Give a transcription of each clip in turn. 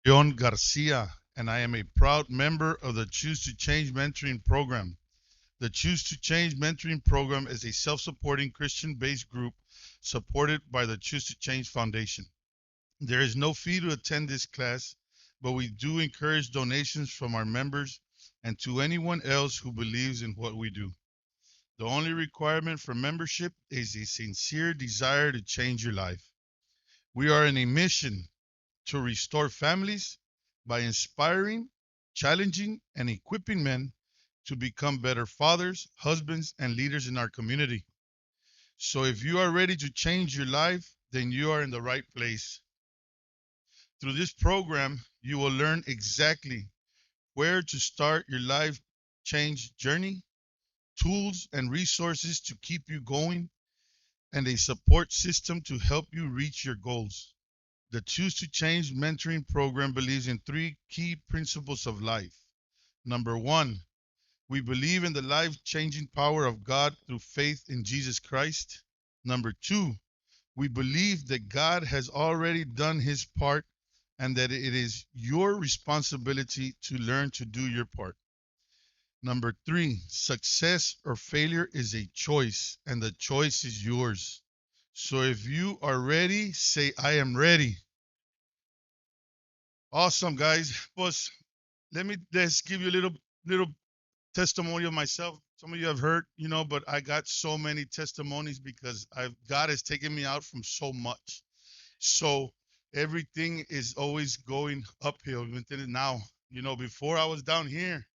Leon Garcia, and I am a proud member of the Choose to Change Mentoring Program. The Choose to Change Mentoring Program is a self supporting Christian based group supported by the Choose to Change Foundation. There is no fee to attend this class, but we do encourage donations from our members and to anyone else who believes in what we do. The only requirement for membership is a sincere desire to change your life. We are in a mission to restore families by inspiring, challenging, and equipping men to become better fathers, husbands, and leaders in our community. So if you are ready to change your life, then you are in the right place. Through this program, you will learn exactly where to start your life change journey, tools and resources to keep you going, and a support system to help you reach your goals. The Choose to Change mentoring program believes in three key principles of life. Number one, we believe in the life changing power of God through faith in Jesus Christ. Number two, we believe that God has already done his part and that it is your responsibility to learn to do your part. Number three, success or failure is a choice, and the choice is yours. So if you are ready, say, I am ready. Awesome, guys. Pues, let me just give you a little testimony of myself. Some of you have heard, but I got so many testimonies because God has taken me out from so much. So everything is always going uphill. Now, before I was down here,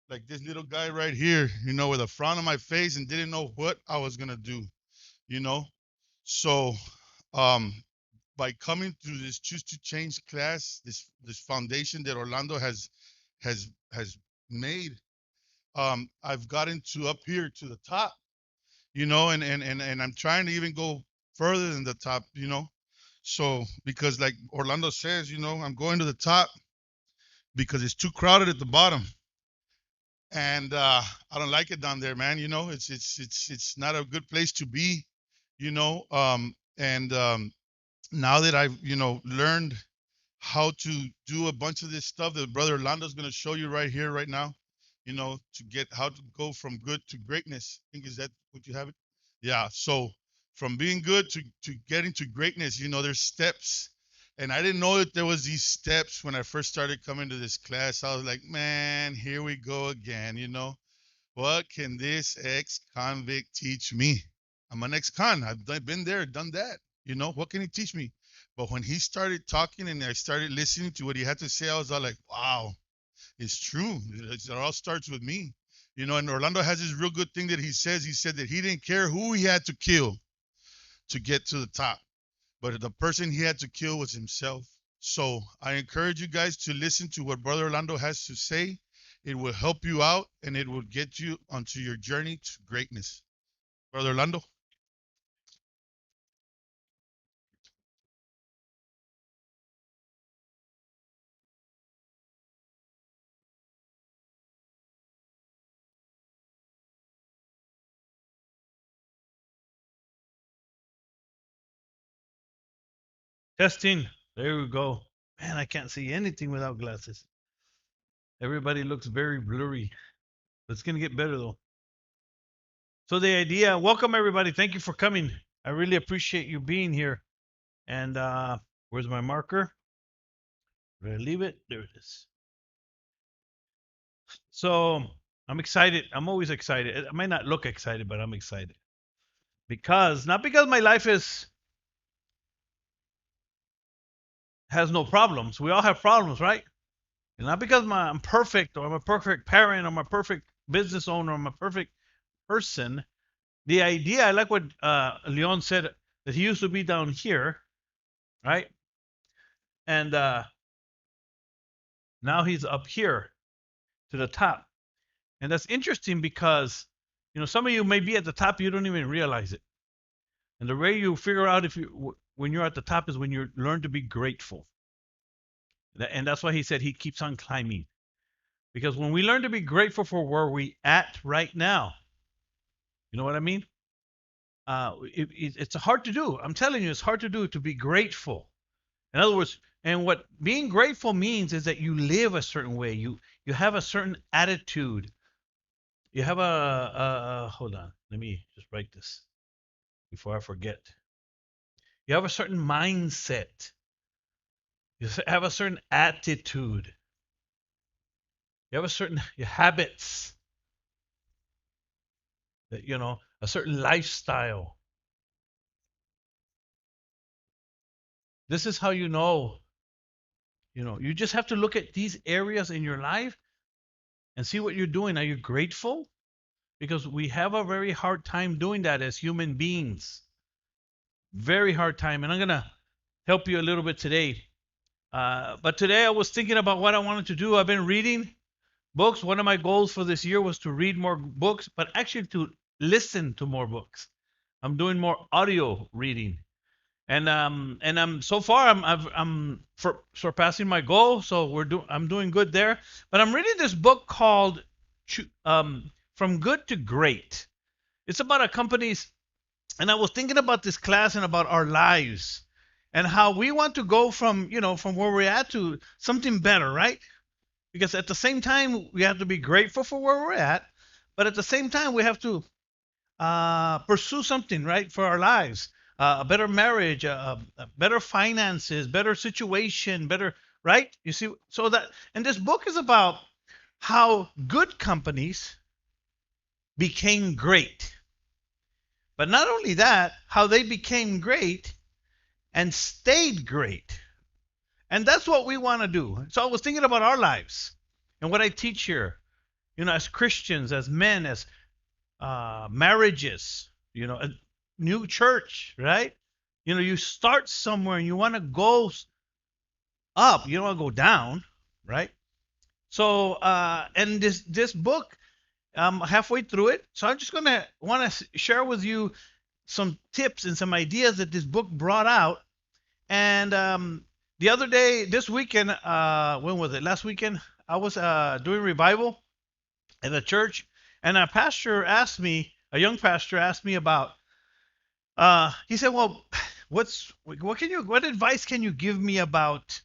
like this little guy right here, with a frown on my face and didn't know what I was gonna do, you know. So, um, by coming to this Choose to Change class, this foundation that Orlando has made, I've gotten to up here to the top, and I'm trying to even go further than the top. So because like Orlando says, I'm going to the top because it's too crowded at the bottom, and I don't like it down there, man. It's not a good place to be, and now that I've learned how to do a bunch of this stuff that Brother Orlando's going to show you right here, right now, to get how to go from good to greatness. I think is that what you have it? Yeah. So from being good to getting to greatness, there's steps. And I didn't know that there was these steps when I first started coming to this class. I was like, man, here we go again. What can this ex-convict teach me? I'm an ex-con. I've been there, done that. What can he teach me? But when he started talking and I started listening to what he had to say, I was all like, wow, it's true. It all starts with me. And Orlando has this real good thing that he says. He said that he didn't care who he had to kill to get to the top, but the person he had to kill was himself. So I encourage you guys to listen to what Brother Orlando has to say. It will help you out and it will get you onto your journey to greatness. Brother Orlando. Testing. There we go. Man, I can't see anything without glasses. Everybody looks very blurry. It's going to get better though. So the idea, welcome everybody. Thank you for coming. I really appreciate you being here. And where's my marker? Did I leave it? There it is. So I'm excited. I'm always excited. I might not look excited, but I'm excited. Not because my life is has no problems. We all have problems, right? And not because I'm perfect or I'm a perfect parent or I'm a perfect business owner or I'm a perfect person. The idea, I like what Leon said, that he used to be down here, right? And now he's up here to the top. And that's interesting because, some of you may be at the top, you don't even realize it. And the way you figure out when you're at the top is when you learn to be grateful. And that's why he said he keeps on climbing. Because when we learn to be grateful for where we at right now, you know what I mean? It's hard to do. I'm telling you, it's hard to do to be grateful. In other words, And what being grateful means is that you live a certain way. You have a certain attitude. You have hold on. Let me just write this before I forget. You have a certain mindset. You have a certain attitude. You have a certain habits that a certain lifestyle. This is how you just have to look at these areas in your life and see what you're doing. Are you grateful? Because we have a very hard time doing that as human beings. Very hard time. And I'm going to help you a little bit today. But today I was thinking about what I wanted to do. I've been reading books. One of my goals for this year was to read more books, but actually to listen to more books. I'm doing more audio reading. And I'm so far I'm surpassing my goal, so I'm doing good there. But I'm reading this book called From Good to Great. It's about a company's, and I was thinking about this class and about our lives and how we want to go from from where we're at to something better, right? Because at the same time we have to be grateful for where we're at, but at the same time we have to pursue something right for our lives, a better marriage, better finances, better situation, better, right? You see, so that, and this book is about how good companies became great, but not only that, how they became great and stayed great. And that's what we want to do. So I was thinking about our lives and what I teach here, as Christians, as men, as marriages, a new church, right? You start somewhere and you want to go up, you don't want to go down, right? So, and this book, I'm halfway through it, so I'm just gonna want to share with you some tips and some ideas that this book brought out. And the other day, this weekend, when was it? Last weekend, I was doing revival at a church, and a young pastor asked me about. He said, "Well, what advice can you give me about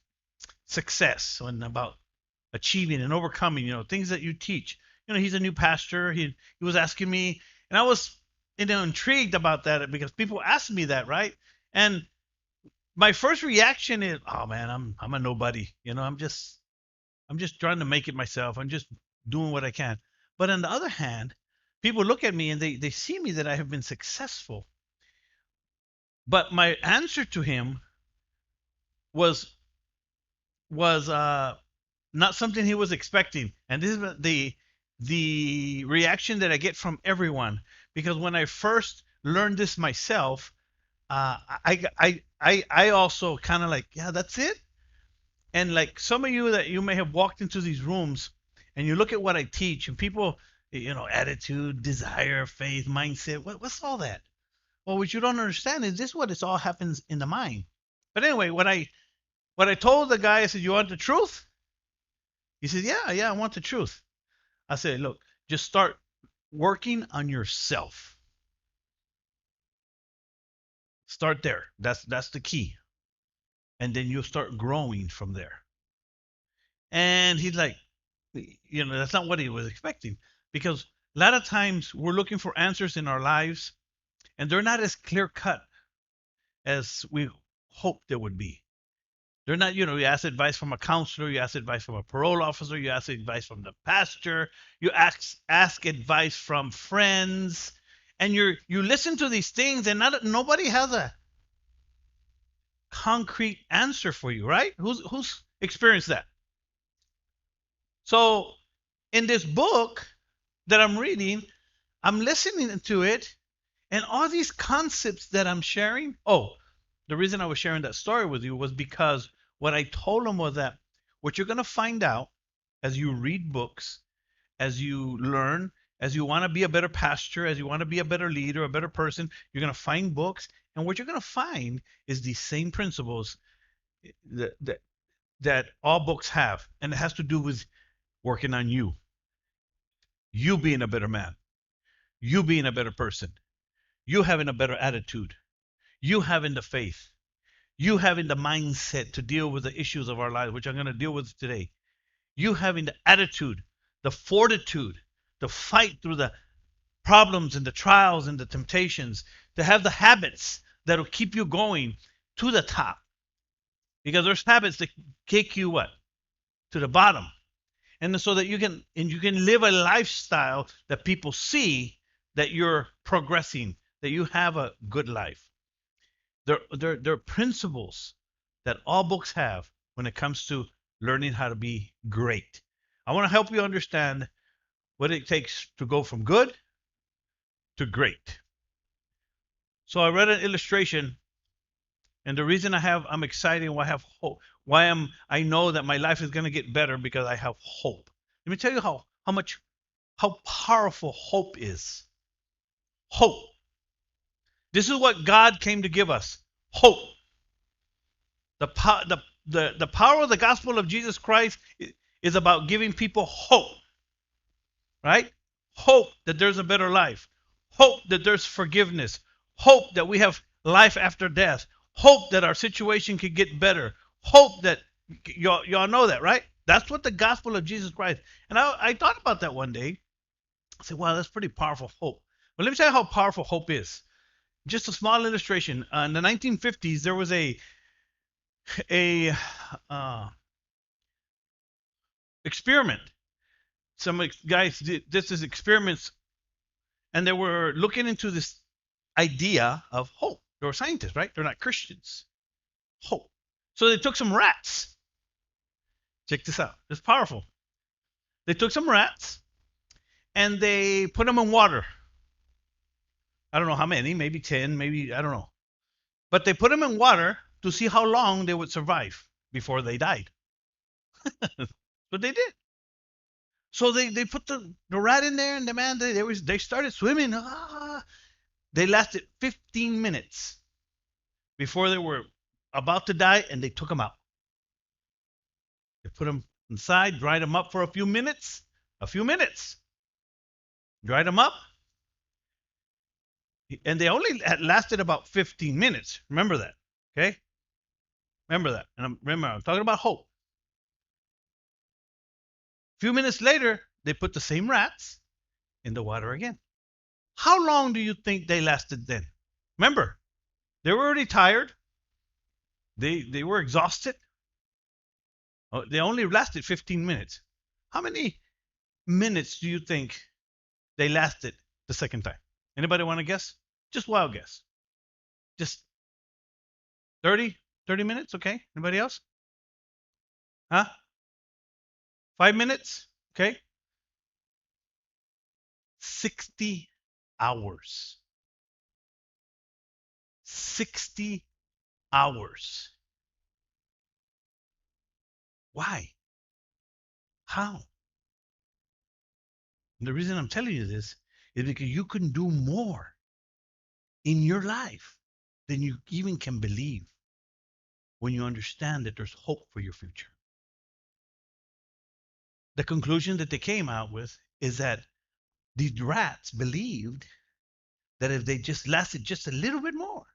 success and about achieving and overcoming? Things that you teach." He's a new pastor. He was asking me, and I was intrigued about that because people ask me that, right? And my first reaction is, "Oh man, I'm a nobody. I'm just trying to make it myself. I'm just doing what I can." But on the other hand, people look at me and they see me that I have been successful. But my answer to him was not something he was expecting, and this is the reaction that I get from everyone, because when I first learned this myself, I also kind of like, yeah, that's it. And like some of you that you may have walked into these rooms and you look at what I teach and people, attitude, desire, faith, mindset, what's all that? Well, what you don't understand is this: what it all happens in the mind. But anyway, what I told the guy, I said, "You want the truth?" He said, "Yeah, I want the truth." I said, "Look, just start working on yourself. Start there. That's the key. And then you'll start growing from there." And he's like, that's not what he was expecting, because a lot of times we're looking for answers in our lives and they're not as clear cut as we hope they would be. They're not, you ask advice from a counselor, you ask advice from a parole officer, you ask advice from the pastor, you ask advice from friends, and you listen to these things, and nobody has a concrete answer for you, right? Who's experienced that? So in this book that I'm reading, I'm listening to it, and all these concepts that I'm sharing. Oh, the reason I was sharing that story with you was because what I told him was that what you're going to find out as you read books, as you learn, as you want to be a better pastor, as you want to be a better leader, a better person, you're going to find books. And what you're going to find is these same principles that all books have. And it has to do with working on you being a better man, you being a better person, you having a better attitude, you having the faith, You having the mindset to deal with the issues of our lives, which I'm going to deal with today. You having the attitude, the fortitude to fight through the problems and the trials and the temptations, to have the habits that'll keep you going to the top. Because there's habits that kick you what? To the bottom. And so that you can live a lifestyle that people see that you're progressing, that you have a good life. There are principles that all books have when it comes to learning how to be great. I want to help you understand what it takes to go from good to great. So I read an illustration, and the reason I'm excited, why I have hope, I know that my life is going to get better because I have hope. Let me tell you how powerful hope is. Hope. This is what God came to give us. Hope. The power of the gospel of Jesus Christ is about giving people hope. Right? Hope that there's a better life. Hope that there's forgiveness. Hope that we have life after death. Hope that our situation could get better. Hope that y'all know that, right? That's what the gospel of Jesus Christ. And I thought about that one day. I said, wow, that's pretty powerful hope. But let me tell you how powerful hope is. Just a small illustration. In the 1950s, there was a experiment. Some guys did this as experiments, and they were looking into this idea of hope. They were scientists, right? They're not Christians. Hope. So they took some rats. Check this out. It's powerful. They took some rats and they put them in water. I don't know how many, maybe 10, maybe, I don't know. But they put them in water to see how long they would survive before they died. But they did. So they put the rat in there, and the man, they started swimming. They lasted 15 minutes before they were about to die, and they took them out. They put them inside, dried them up for a few minutes. Dried them up. And they only lasted about 15 minutes. Remember that, okay? Remember that. And I'm talking about hope. A few minutes later, they put the same rats in the water again. How long do you think they lasted then? Remember, they were already tired. They were exhausted. They only lasted 15 minutes. How many minutes do you think they lasted the second time? Anybody want to guess? Just wild guess. Just 30 minutes, okay? Anybody else? Huh? 5 minutes? Okay. 60 hours. 60 hours. Why? How? And the reason I'm telling you this is because you can do more in your life than you even can believe when you understand that there's hope for your future. The conclusion that they came out with is that these rats believed that if they just lasted just a little bit more,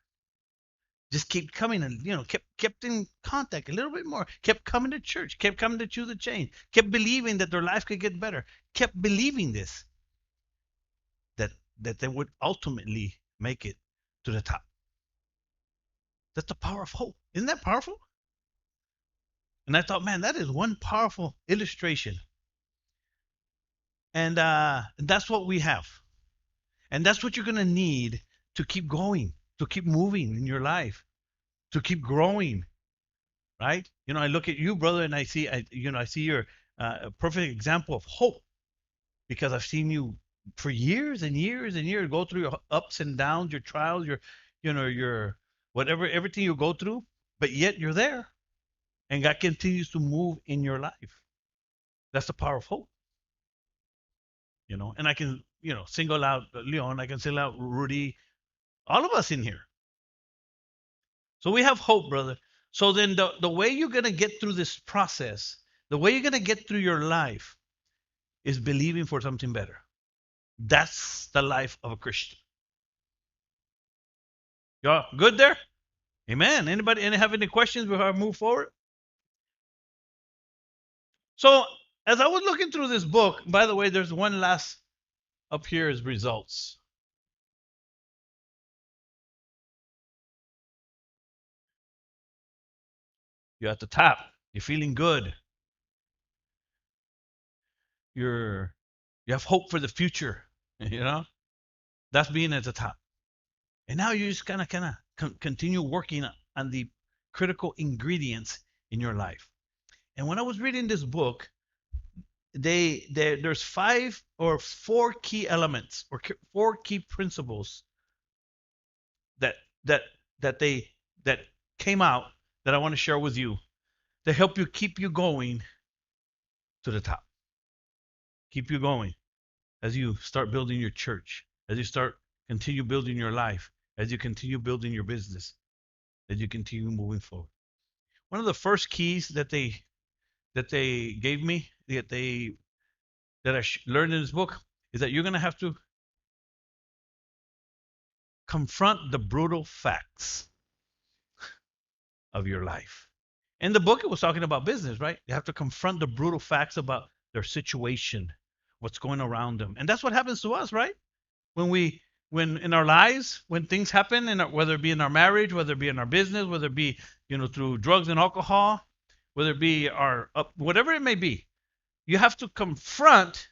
just kept coming and kept in contact a little bit more, kept coming to church, kept coming to Choose the Change, kept believing that their life could get better, kept believing this, that they would ultimately make it to the top. That's the power of hope. Isn't that powerful? And I thought, man, that is one powerful illustration. And that's what we have. And that's what you're going to need to keep going, to keep moving in your life, to keep growing, right? I look at you, brother, and I see you're a perfect example of hope, because I've seen you for years and years and years go through your ups and downs, your trials, your whatever, everything you go through, but yet you're there, and God continues to move in your life. That's the power of hope. And I can, single out Leon, I can single out Rudy, all of us in here. So we have hope, brother. So then the way you're going to get through this process, the way you're going to get through your life is believing for something better. That's the life of a Christian. Y'all good there? Amen. Anybody have any questions before I move forward? So as I was looking through this book, by the way, there's one last up here is results. You're at the top. You're feeling good. You're you have hope for the future. You know, that's being at the top. And now you just continue working on the critical ingredients in your life. And when I was reading this book, there's five or four key elements or four key principles that that that came out that I want to share with you to help you keep you going to the top. Keep you going as you start building your church, as you continue building your life, as you continue building your business, as you continue moving forward. One of the first keys that they gave me that I learned in this book is that you're going to have to confront the brutal facts of your life. In the book, it was talking about business, right? You have to confront the brutal facts about their situation, what's going around them. And that's what happens to us, right? When in our lives, when things happen, whether it be in our marriage, whether it be in our business, whether it be, through drugs and alcohol, whether it be whatever it may be, you have to confront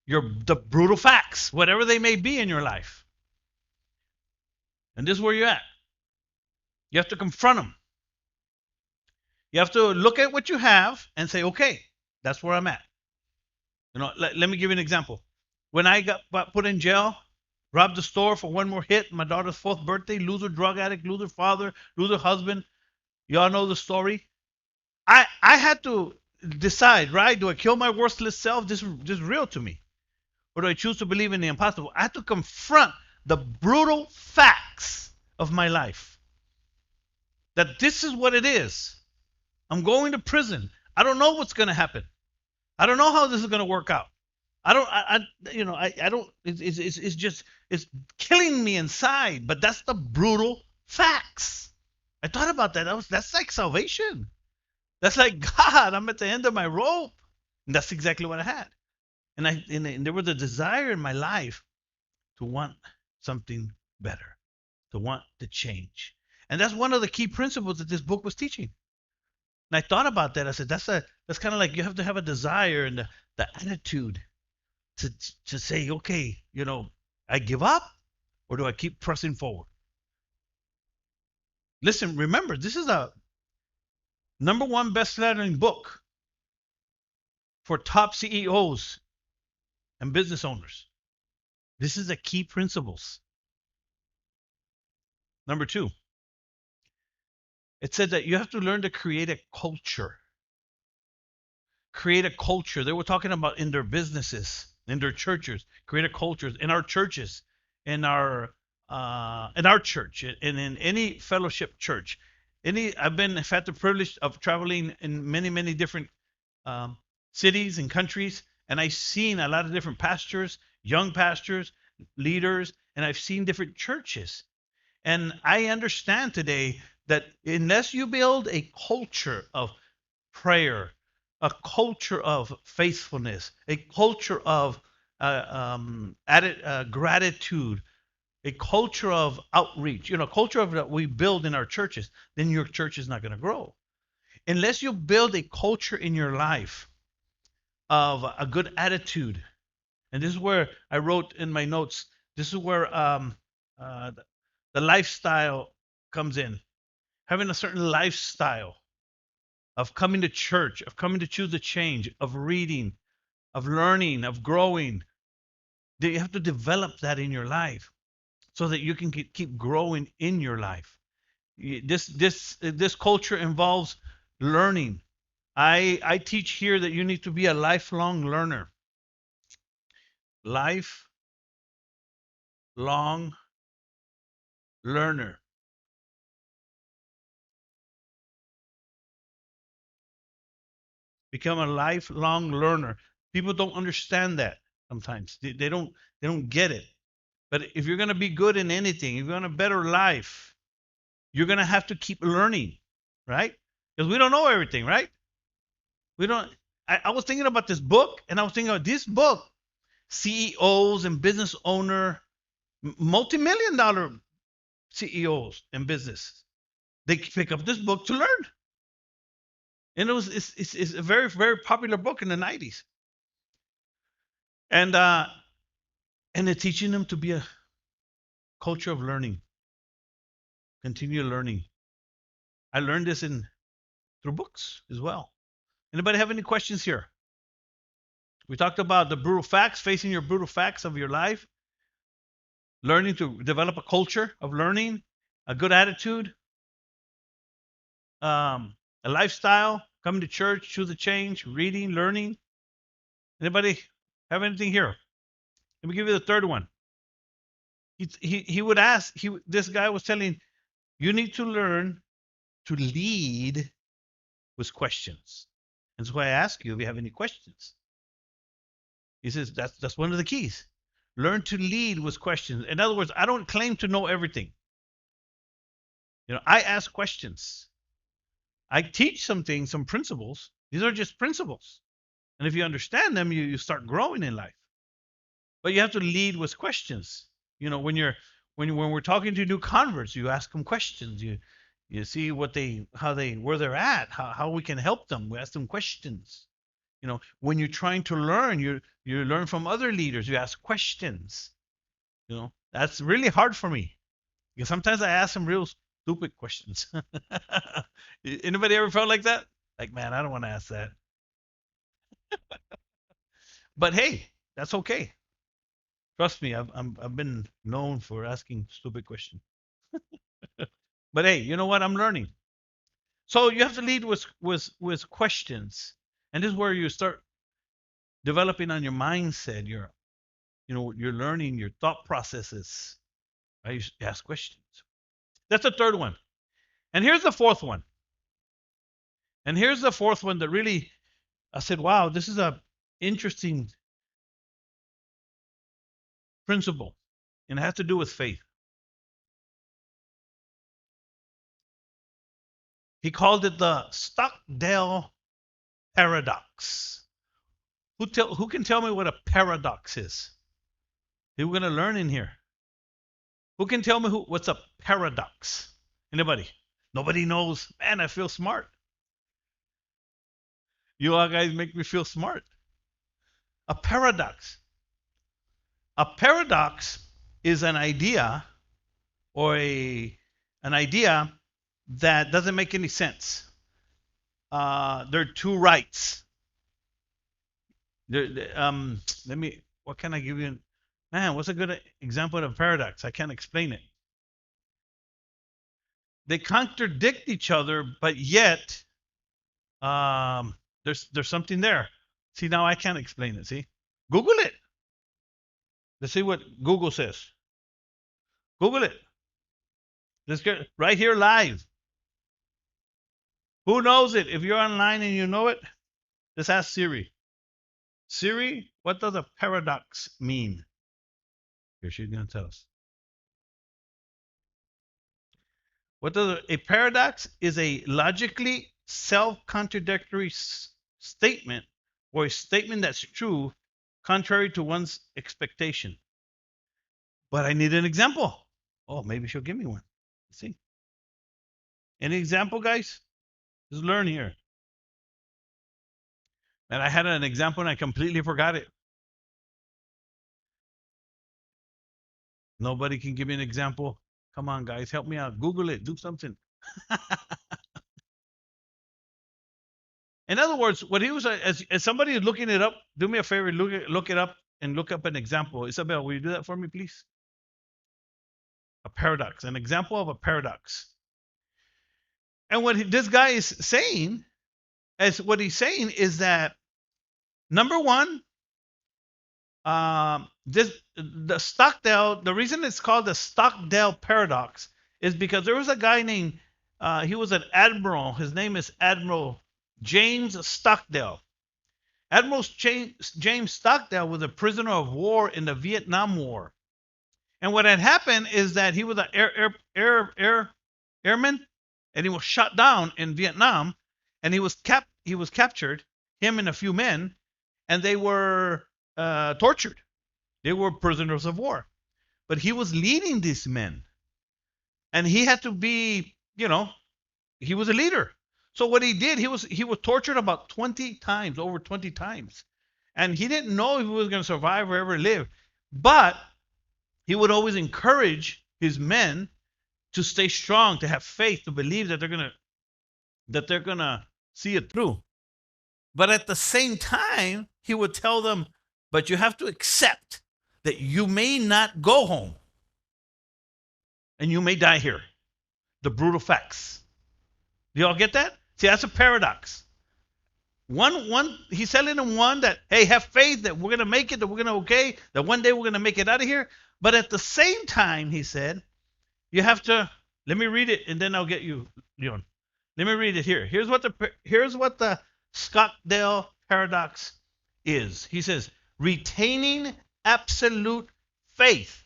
the brutal facts, whatever they may be in your life. And this is where you're at. You have to confront them. You have to look at what you have and say, okay, that's where I'm at. Let me give you an example. When I got put in jail, robbed the store for one more hit, my daughter's 4th birthday, lose her drug addict, lose her father, lose her husband. Y'all know the story. I had to decide, right? Do I kill my worthless self? This is real to me. Or do I choose to believe in the impossible? I had to confront the brutal facts of my life. That this is what it is. I'm going to prison. I don't know what's going to happen. I don't know how this is going to work out. I don't. It's killing me inside. But that's the brutal facts. I thought about that. That's like salvation. That's like, God, I'm at the end of my rope. And that's exactly what I had. And there was a desire in my life to want something better, to want to change. And that's one of the key principles that this book was teaching. And I thought about that. I said, that's kind of like you have to have a desire and the attitude to say, okay, I give up, or do I keep pressing forward? Listen, remember, this is a #1 best-selling book for top CEOs and business owners. This is the key principles. Number 2, it said that you have to learn to create a culture. Create a culture. They were talking about in their businesses, in their churches. Create a culture in our churches, in our church, and in any fellowship church. I've had the privilege of traveling in many different cities and countries, and I've seen a lot of different pastors, young pastors, leaders, and I've seen different churches. And I understand today that unless you build a culture of prayer, a culture of faithfulness, a culture of gratitude, a culture of outreach, culture of that we build in our churches, then your church is not going to grow. Unless you build a culture in your life of a good attitude, and this is where I wrote in my notes, this is where the lifestyle comes in. Having a certain lifestyle of coming to church, of coming to choose to change, of reading, of learning, of growing. You have to develop that in your life so that you can keep growing in your life. This culture involves learning. I teach here that you need to be a lifelong learner. Lifelong learner. Become a lifelong learner. People don't understand that sometimes. They don't get it. But if you're going to be good in anything, if you want a better life, you're going to have to keep learning, right? Because we don't know everything, right? We don't. I was thinking about this book, and I was thinking about this book. CEOs and business owner, multi-million dollar CEOs and business, they pick up this book to learn. And it's a very, very popular book in the 90s. And they're teaching them to be a culture of learning, continue learning. I learned this through books as well. Anybody have any questions here? We talked about the brutal facts, facing your brutal facts of your life, learning to develop a culture of learning, a good attitude, a lifestyle, coming to church, choose a change, reading, learning. Anybody have anything here? Let me give you the third one. He would ask, this guy was telling, you need to learn to lead with questions. And so I ask you if you have any questions. He says that's one of the keys. Learn to lead with questions. In other words, I don't claim to know everything. I ask questions. I teach some things, some principles. These are just principles. And if you understand them, you start growing in life. But you have to lead with questions. When we're talking to new converts, you ask them questions. You see where they're at, how we can help them. We ask them questions. When you're trying to learn, you learn from other leaders. You ask questions. That's really hard for me because sometimes I ask some real stupid questions. Anybody ever felt like that? Like, man, I don't want to ask that. But hey, that's okay. Trust me, I've been known for asking stupid questions. But hey, you know what? I'm learning. So you have to lead with questions, and this is where you start developing on your mindset. You're learning your thought processes. Right? You ask questions. That's the third one. And here's the fourth one. And here's the fourth one that really, I said, wow, this is a interesting principle, and it has to do with faith. He called it the Stockdale Paradox. Who can tell me what a paradox is? We're going to learn in here. Who can tell me what's a paradox? Anybody? Nobody knows. Man, I feel smart. You all guys make me feel smart. A paradox. A paradox is an idea or an idea that doesn't make any sense. There are two rights. What can I give you? Man, what's a good example of a paradox? I can't explain it. They contradict each other, but yet there's something there. See, now I can't explain it. See? Google it. Let's see what Google says. Google it. Let's get right here live. Who knows it? If you're online and you know it, just ask Siri. Siri, what does a paradox mean? Here, she's going to tell us. A paradox is a logically self-contradictory statement or a statement that's true contrary to one's expectation. But I need an example. Oh, maybe she'll give me one. Let's see. Any example, guys? Just learn here. And I had an example and I completely forgot it. Nobody can give me an example. Come on, guys, help me out. Google it. Do something. In other words, what he was, as somebody is looking it up, do me a favor, look it up and look up an example. Isabel, will you do that for me, please? A paradox, an example of a paradox. And what this guy is saying, is that number one, the Stockdale. The reason it's called the Stockdale Paradox is because there was a guy named he was an admiral. His name is Admiral James Stockdale. Admiral James Stockdale was a prisoner of war in the Vietnam War. And what had happened is that he was an airman, and he was shot down in Vietnam, and he was captured, him and a few men, and they were tortured. They were prisoners of war, but he was leading these men, and he had to be, he was a leader. So what he did, he was tortured about 20 times, over 20 times, and he didn't know if he was going to survive or ever live, but he would always encourage his men to stay strong, to have faith, to believe that they're gonna see it through. But at the same time, he would tell them, but you have to accept that you may not go home and you may die here. The brutal facts. Do y'all get that? See, that's a paradox. One, he's telling them one that, hey, have faith that we're gonna make it, that we're gonna okay, that one day we're gonna make it out of here. But at the same time, he said, you have to. Let me read it, and then I'll get you, Leon. Let me read it here. Here's what the Stockdale Paradox is. He says, retaining absolute faith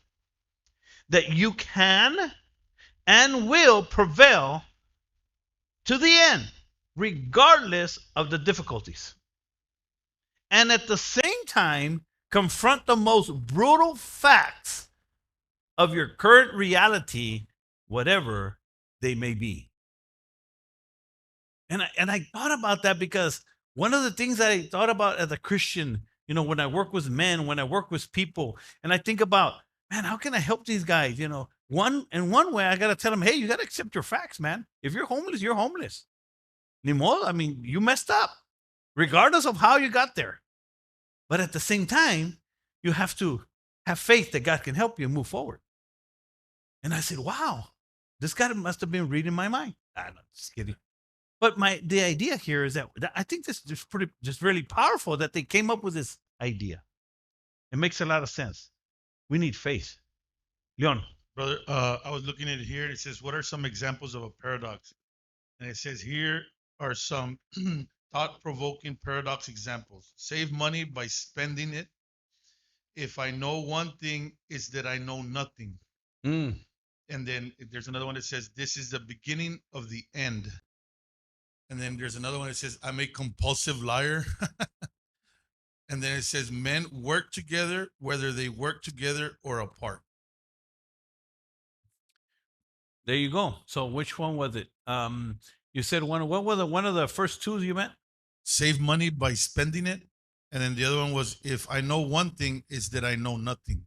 that you can and will prevail to the end, regardless of the difficulties. And at the same time, confront the most brutal facts of your current reality, whatever they may be. And I thought about that because one of the things that I thought about as a Christian, when I work with men, when I work with people, and I think about, man, how can I help these guys? One way, I got to tell them, hey, you got to accept your facts, man. If you're homeless, you're homeless. I mean, you messed up, regardless of how you got there. But at the same time, you have to have faith that God can help you move forward. And I said, wow, this guy must have been reading my mind. I'm just kidding. But the idea here is that I think this is just really powerful that they came up with this idea. It makes a lot of sense. We need faith. Leon. Brother, I was looking at it here, and it says, what are some examples of a paradox? And it says, here are some thought-provoking paradox examples. Save money by spending it. If I know one thing, it's that I know nothing. And then there's another one that says, this is the beginning of the end. And then there's another one that says, I'm a compulsive liar. And then it says, men work together, whether they work together or apart. There you go. So which one was it? You said one. What was one of the first two you meant? Save money by spending it. And then the other one was, if I know one thing, it's that I know nothing.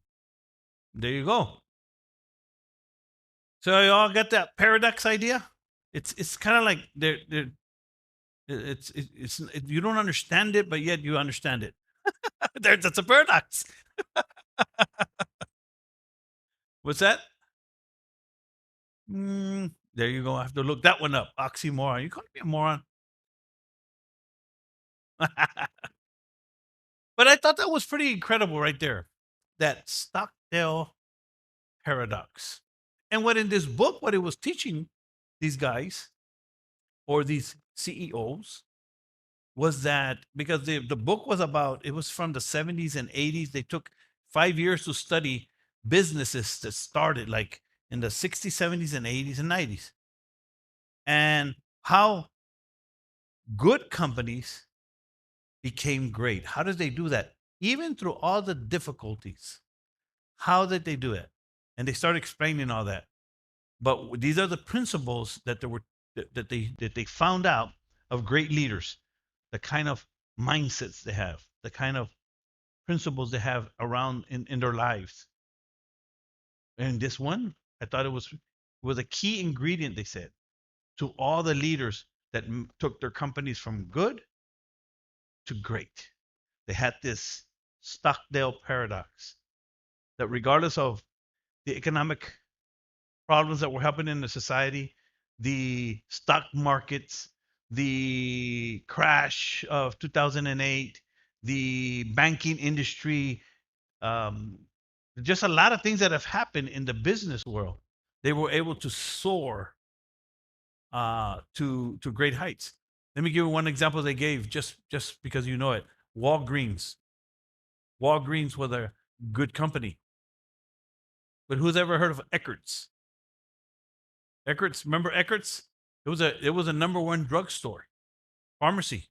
There you go. So you all got that paradox idea? It's kind of like it's you don't understand it, but yet you understand it. That's a paradox. What's that? There you go. I have to look that one up. Oxymoron. You calling me a moron? But I thought that was pretty incredible right there. That Stockdale Paradox. And what in this book, what it was teaching these guys or these CEOs was that because the book was about, it was from the 70s and 80s. They took 5 years to study businesses that started like in the 60s, 70s, and 80s and 90s. And how good companies became great. How did they do that? Even through all the difficulties. How did they do it? And they started explaining all that. But these are the principles that they found out of great leaders, the kind of mindsets they have, the kind of principles they have around in their lives. And this one, I thought it was a key ingredient, they said, to all the leaders that took their companies from good to great. They had this Stockdale paradox that regardless of the economic problems that were happening in the society, the stock markets, the crash of 2008, the banking industry, just a lot of things that have happened in the business world, they were able to soar to great heights. Let me give you one example they gave just because you know it. Walgreens. Walgreens was a good company. But who's ever heard of Eckerd's? Eckert's, remember Eckert's? It was a number one drugstore, pharmacy,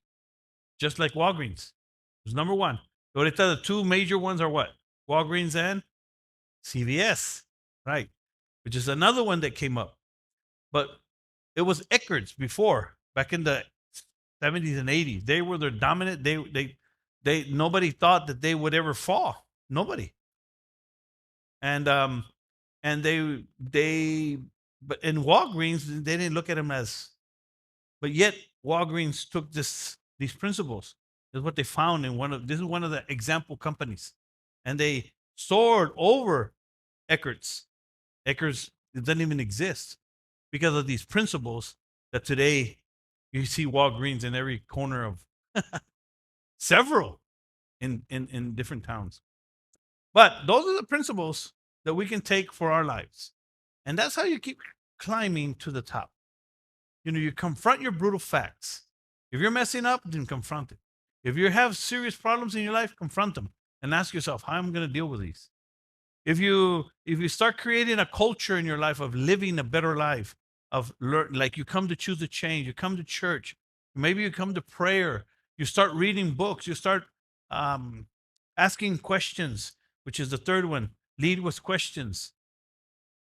just like Walgreens. It was number one. So they tell the two major ones are what? Walgreens and CVS, right? Which is another one that came up. But it was Eckert's before, back in the 70s and 80s. They were their dominant. They nobody thought that they would ever fall. Nobody. And they but in Walgreens they didn't look at them as, but yet Walgreens took these principles. This is what they found in this is one of the example companies, and they soared over Eckert's. Eckert's, it doesn't even exist because of these principles that today you see Walgreens in every corner of several in different towns. But those are the principles that we can take for our lives. And that's how you keep climbing to the top. You know, you confront your brutal facts. If you're messing up, then confront it. If you have serious problems in your life, confront them and ask yourself, how am I going to deal with these? If you start creating a culture in your life of living a better life, of like you come to choose to change, you come to church, maybe you come to prayer, you start reading books, you start asking questions, which is the third one. Lead with questions.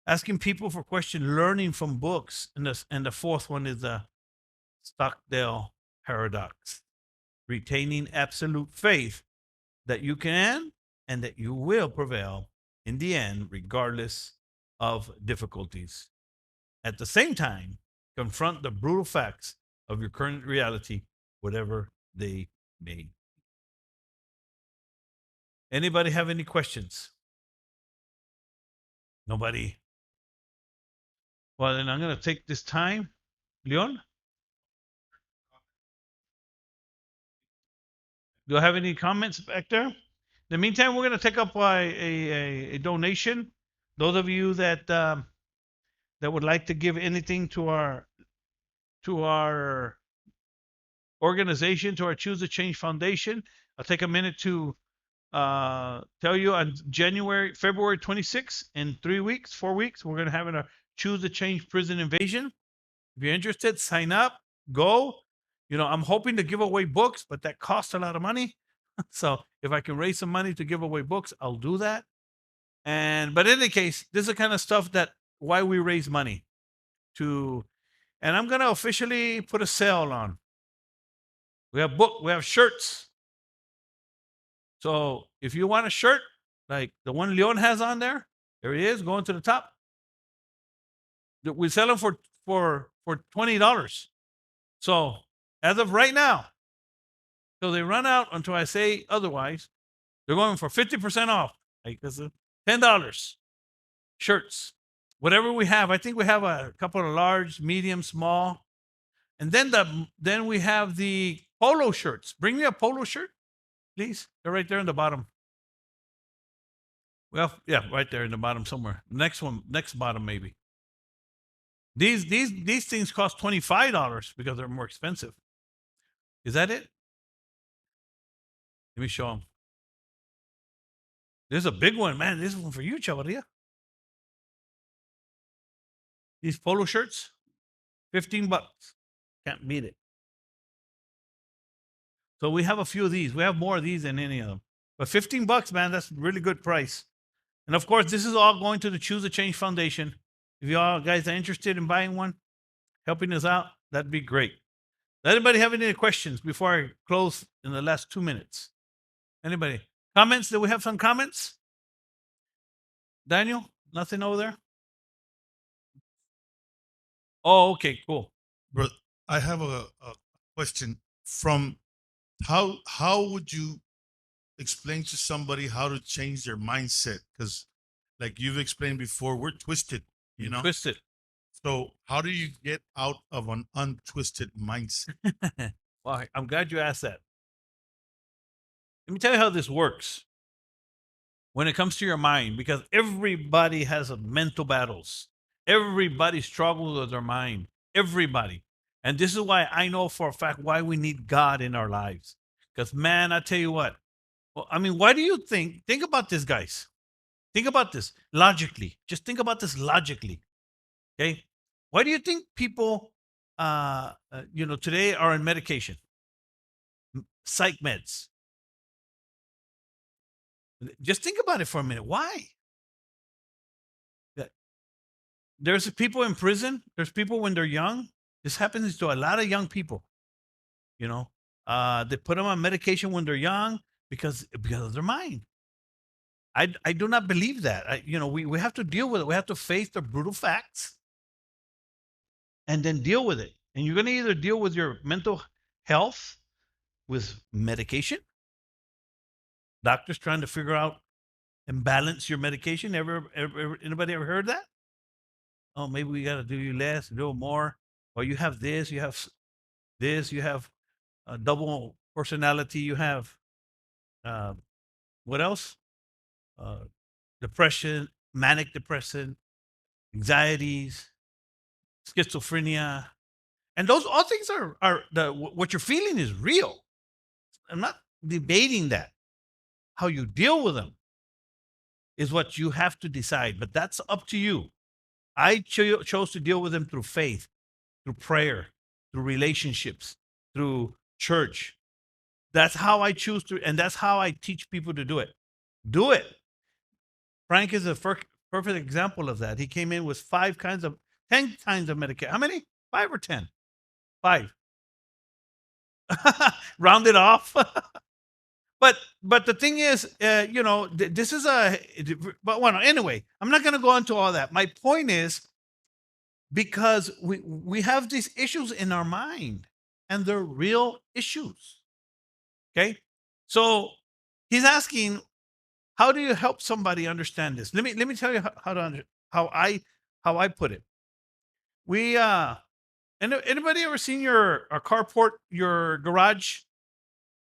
Asking people for questions, learning from books. And the fourth one is the Stockdale Paradox. Retaining absolute faith that you can and that you will prevail in the end, regardless of difficulties. At the same time, confront the brutal facts of your current reality, whatever they may be. Anybody have any questions? Nobody? Well, then I'm going to take this time. Leon? Do I have any comments back there? In the meantime, we're going to take up a donation. Those of you that that would like to give anything to our organization, to our Choose to Change Foundation, I'll take a minute to tell you on February 26th, in 4 weeks, we're going to have a Choose to Change Prison Invasion. If you're interested, sign up, go. You know, I'm hoping to give away books, but that costs a lot of money. So if I can raise some money to give away books, I'll do that. But in any case, this is the kind of stuff that why we raise money to, and I'm going to officially put a sale on. We have shirts. So if you want a shirt like the one Leon has on there he is going to the top. We sell them for $20. So as of right now, so they run out until I say otherwise, they're going for 50% off. Like this is $10 shirts, whatever we have. I think we have a couple of large, medium, small, and then we have the polo shirts. Bring me a polo shirt, please. They're right there in the bottom. Well, yeah, right there in the bottom somewhere. Next bottom maybe. These things cost $25 because they're more expensive. Is that it? Let me show them. There's a big one, man. This is one for you, Chavaria. These polo shirts, $15. Can't beat it. So we have a few of these. We have more of these than any of them. But $15, man, that's a really good price. And of course, this is all going to the Choose to Change Foundation. If you all guys are interested in buying one, helping us out, that'd be great. Does anybody have any questions before I close in the last 2 minutes? Anybody? Comments? Do we have some comments? Daniel? Nothing over there? Oh, okay, cool. Bro, I have a question. From how would you explain to somebody how to change their mindset? Because like you've explained before, we're twisted, you know? Twisted. So how do you get out of an untwisted mindset? Well, I'm glad you asked that. Let me tell you how this works when it comes to your mind, because everybody has mental battles. Everybody struggles with their mind. Everybody. And this is why I know for a fact why we need God in our lives. Because, man, I tell you what. Well, I mean, why do you think about this, guys. Think about this logically. Just think about this logically. Okay? Why do you think people, today are on medication, psych meds? Just think about it for a minute. Why? That- There's people in prison. There's people when they're young. This happens to a lot of young people. You know, they put them on medication when they're young because of their mind. I do not believe that. We have to deal with it. We have to face the brutal facts and then deal with it. And you're going to either deal with your mental health with medication, doctors trying to figure out and balance your medication. Anybody ever heard that? Oh, maybe we got to do you less, do more. Or you have this, you have this, you have a double personality, you have uh, what else? Uh, Depression, manic depression, anxieties, schizophrenia, and those all things are what you're feeling is real. I'm not debating that. How you deal with them is what you have to decide, but that's up to you. I chose to deal with them through faith, through prayer, through relationships, through church. That's how I choose to, and that's how I teach people to do it. Do it. Frank is a perfect example of that. He came in with 10 kinds of medication. How many? 5 or 10? 5. Round it off. But the thing is, this is but well, anyway, I'm not going to go into all that. My point is, because we have these issues in our mind, and they're real issues. Okay, so he's asking, how do you help somebody understand this? Let me tell you how I put it. We anybody ever seen your carport, your garage,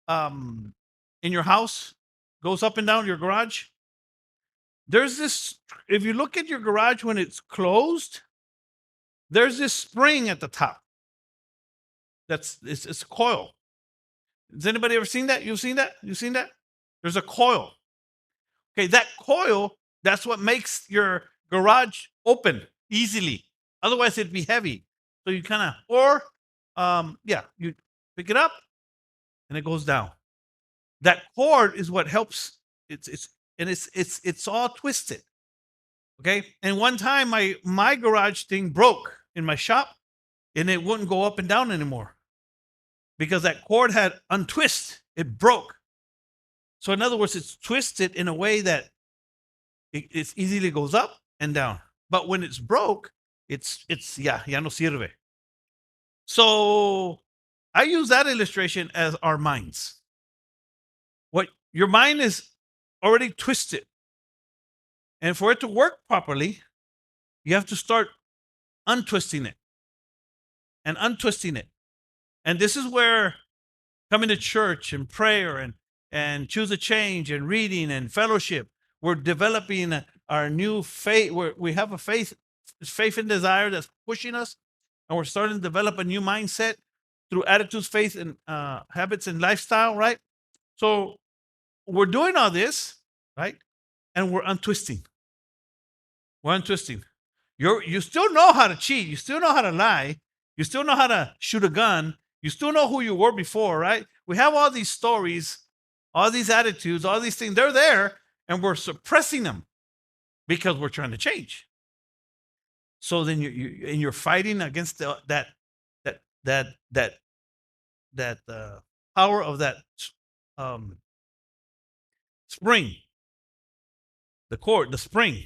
in your house goes up and down your garage? There's this, if you look at your garage when it's closed, there's this spring at the top. It's a coil. Has anybody ever seen that? You've seen that? You've seen that? There's a coil. Okay, that coil, that's what makes your garage open easily. Otherwise, it'd be heavy. So you kind of, you pick it up and it goes down. That cord is what helps. It's all twisted. Okay. And one time my garage thing broke in my shop and it wouldn't go up and down anymore because that cord had untwisted. It broke. So in other words, it's twisted in a way that it easily goes up and down. But when it's broke, it's ya no sirve. So I use that illustration as our minds. What your mind is already twisted. And for it to work properly, you have to start untwisting it and untwisting it. And this is where coming to church and prayer and choose a change and reading and fellowship, we're developing our new faith. We have a faith and desire that's pushing us, and we're starting to develop a new mindset through attitudes, faith, and habits and lifestyle, right? So we're doing all this, right? And we're untwisting. We're untwisting. You still know how to cheat. You still know how to lie. You still know how to shoot a gun. You still know who you were before, right? We have all these stories, all these attitudes, all these things. They're there, and we're suppressing them because we're trying to change. So then you're fighting against that power of that spring, the cord, the spring.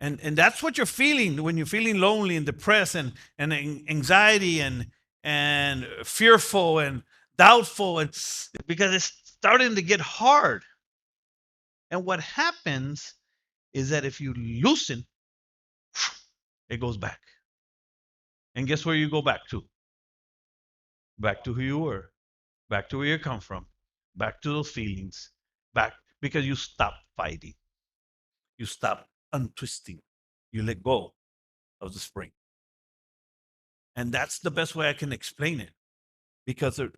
And that's what you're feeling when you're feeling lonely and depressed and anxiety and fearful and doubtful, and because it's starting to get hard. And what happens is that if you loosen, it goes back. And guess where you go back to? Back to who you were, back to where you come from, back to those feelings, back because you stop fighting. You stop untwisting. You let go of the spring. And that's the best way I can explain it, because the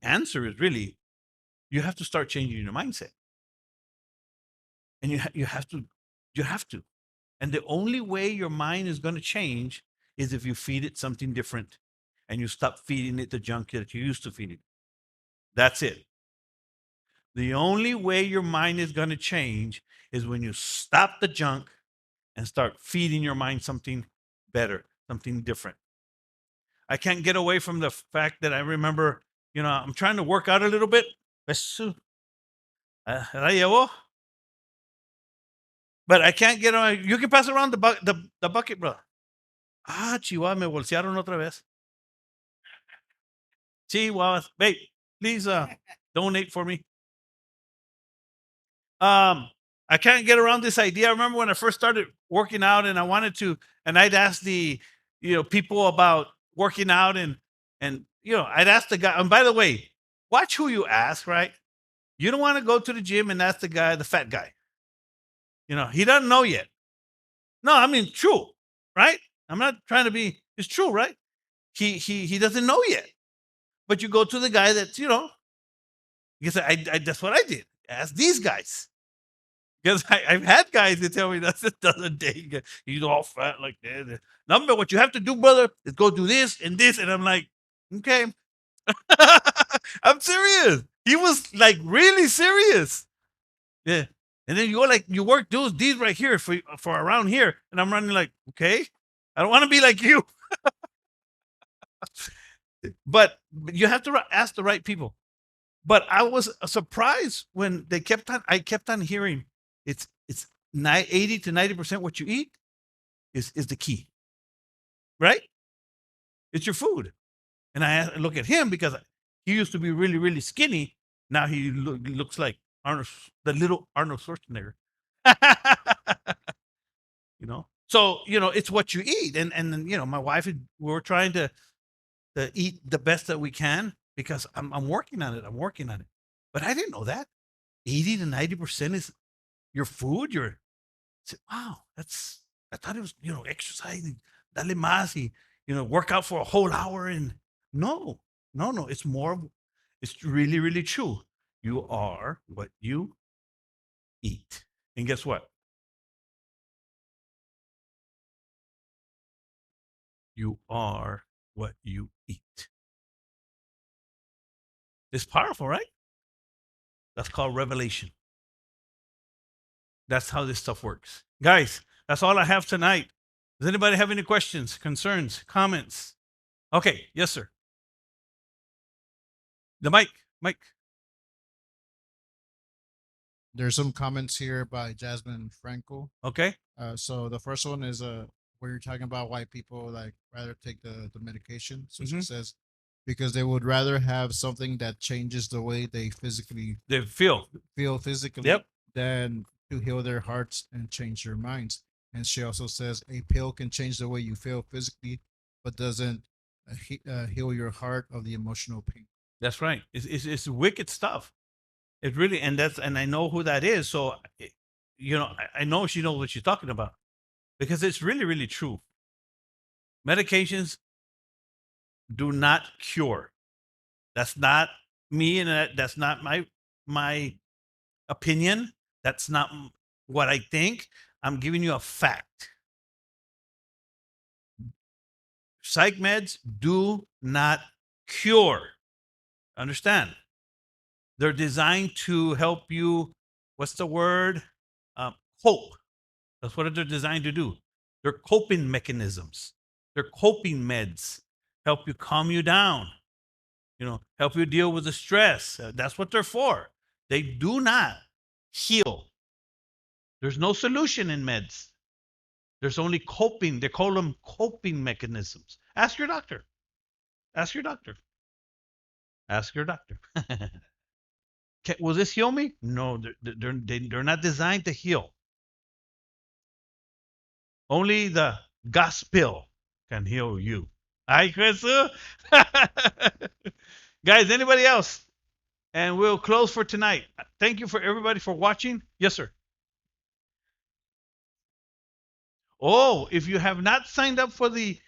answer is really, you have to start changing your mindset, and you have to, And the only way your mind is going to change is if you feed it something different and you stop feeding it the junk that you used to feed it. That's it. The only way your mind is going to change is when you stop the junk and start feeding your mind something better, something different. I can't get away from the fact that I remember, I'm trying to work out a little bit. La llevo. But I can't get on. You can pass around the bucket, bro. Ah, Chihuahua, me bolsearon otra vez. Chihuahua, babe, please donate for me. I can't get around this idea. I remember when I first started working out and I wanted to, and I'd ask the, people about working out and, I'd ask the guy, and by the way, watch who you ask, right? You don't want to go to the gym and ask the guy, the fat guy. He doesn't know yet. No, I mean, true, right? I'm not trying to be, it's true, right? He doesn't know yet. But you go to the guy that's, because that's what I did. Ask these guys. Because I've had guys that tell me that's the other day. He's all fat like that. Number, what you have to do, brother, is go do this and this. And I'm like, okay. I'm serious. He was like really serious. Yeah. And then you go like, you work these right here for around here. And I'm running like, okay, I don't want to be like you. But you have to ask the right people. But I was surprised when I kept on hearing it's 80 to 90% what you eat is the key, right? It's your food. And I look at him because he used to be really, really skinny. Now he looks like the little Arnold Schwarzenegger. So it's what you eat, and my wife, we were trying to eat the best that we can because I'm working on it. But I didn't know that 80 to 90% is your food. Wow, I thought it was exercising, dale más, work out for a whole hour, and no, it's more. It's really, really true. You are what you eat, and guess what? You are what you eat. It's powerful, right? That's called revelation. That's how this stuff works. Guys, that's all I have tonight. Does anybody have any questions, concerns, comments? Okay, yes, sir. The mic. There's some comments here by Jasmine Franco. Okay. So the first one is where you're talking about why people like rather take the medication. So she says because they would rather have something that changes the way they feel physically than to heal their hearts and change their minds. And she also says a pill can change the way you feel physically, but doesn't heal your heart of the emotional pain. That's right. It's wicked stuff. It really, and I know who that is. So, I know she knows what she's talking about because it's really, really true. Medications do not cure. That's not me, and that's not my opinion. That's not what I think. I'm giving you a fact. Psych meds do not cure. Understand? They're designed to help you. What's the word? Cope. That's what they're designed to do. They're coping mechanisms. They're coping meds. Help you calm you down. Help you deal with the stress. That's what they're for. They do not heal. There's no solution in meds. There's only coping. They call them coping mechanisms. Ask your doctor. Will this heal me? No, they're not designed to heal. Only the gospel can heal you. Ay, Jesús. Guys, anybody else? And we'll close for tonight. Thank you for everybody for watching. Yes, sir. Oh, if you have not signed up for the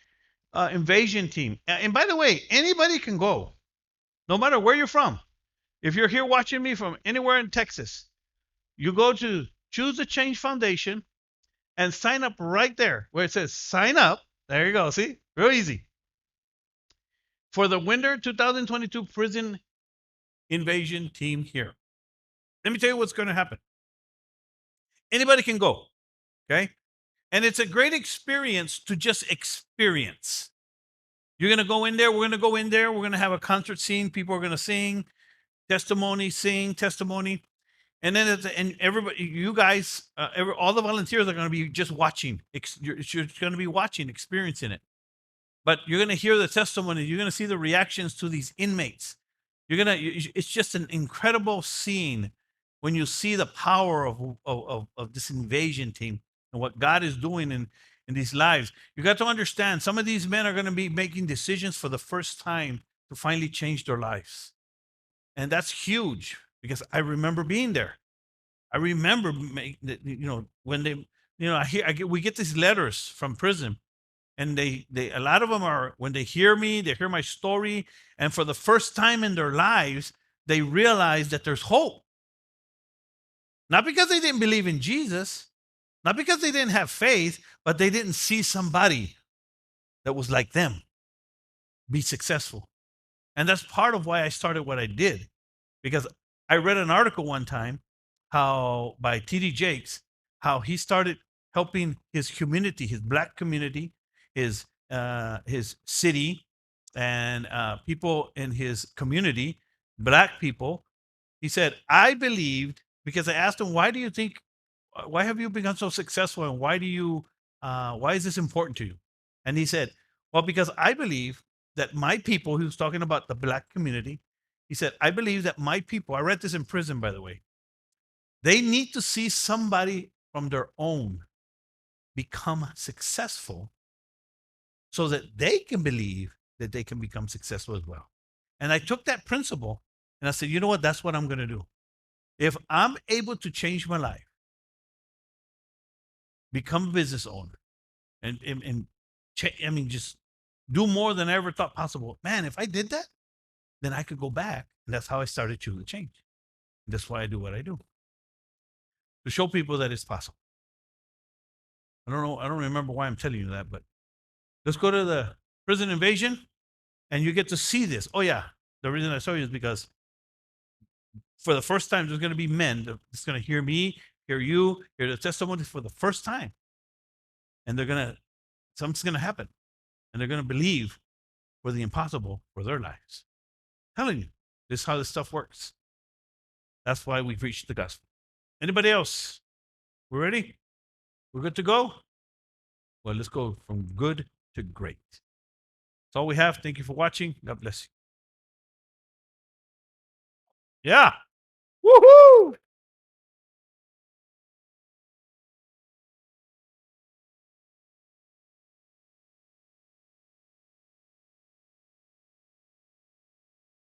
invasion team, and by the way, anybody can go, no matter where you're from. If you're here watching me from anywhere in Texas, you go to Choose the Change Foundation, and sign up right there where it says sign up. There you go. See? Real easy. For the winter 2022 prison invasion team here. Let me tell you what's going to happen. Anybody can go. Okay. And it's a great experience to just experience. You're going to go in there. We're going to go in there. We're going to have a concert scene. People are going to sing testimony, and then and everybody, you guys, all the volunteers are going to be just watching. You're going to be watching, experiencing it. But you're going to hear the testimony. You're going to see the reactions to these inmates. It's just an incredible scene when you see the power of this invasion team and what God is doing in these lives. You got to understand, some of these men are going to be making decisions for the first time to finally change their lives. And that's huge because I remember being there. I remember, when they, we get these letters from prison, and they a lot of them are, when they hear me, they hear my story, and for the first time in their lives, they realize that there's hope. Not because they didn't believe in Jesus, not because they didn't have faith, but they didn't see somebody that was like them be successful. And that's part of why I started what I did, because I read an article one time by T.D. Jakes, how he started helping his community, his black community, his city, and people in his community, black people. He said, I believed, because I asked him, why have you become so successful, and why is this important to you? And he said, well, because I believe that my people, he was talking about the black community. He said, I believe that my people, I read this in prison, by the way, they need to see somebody from their own become successful so that they can believe that they can become successful as well. And I took that principle and I said, you know what? That's what I'm going to do. If I'm able to change my life, become a business owner, and just do more than I ever thought possible. Man, if I did that, then I could go back. And that's how I started Choose the Change. And that's why I do what I do. To show people that it's possible. I don't remember why I'm telling you that, but let's go to the prison invasion and you get to see this. Oh yeah. The reason I show you is because for the first time, there's going to be men that's going to hear me, hear you, hear the testimony for the first time. And something's going to happen. And they're going to believe for the impossible for their lives. I'm telling you, this is how this stuff works. That's why we preach the gospel. Anybody else? We're ready? We're good to go? Well, let's go from good to great. That's all we have. Thank you for watching. God bless you. Yeah. Woohoo!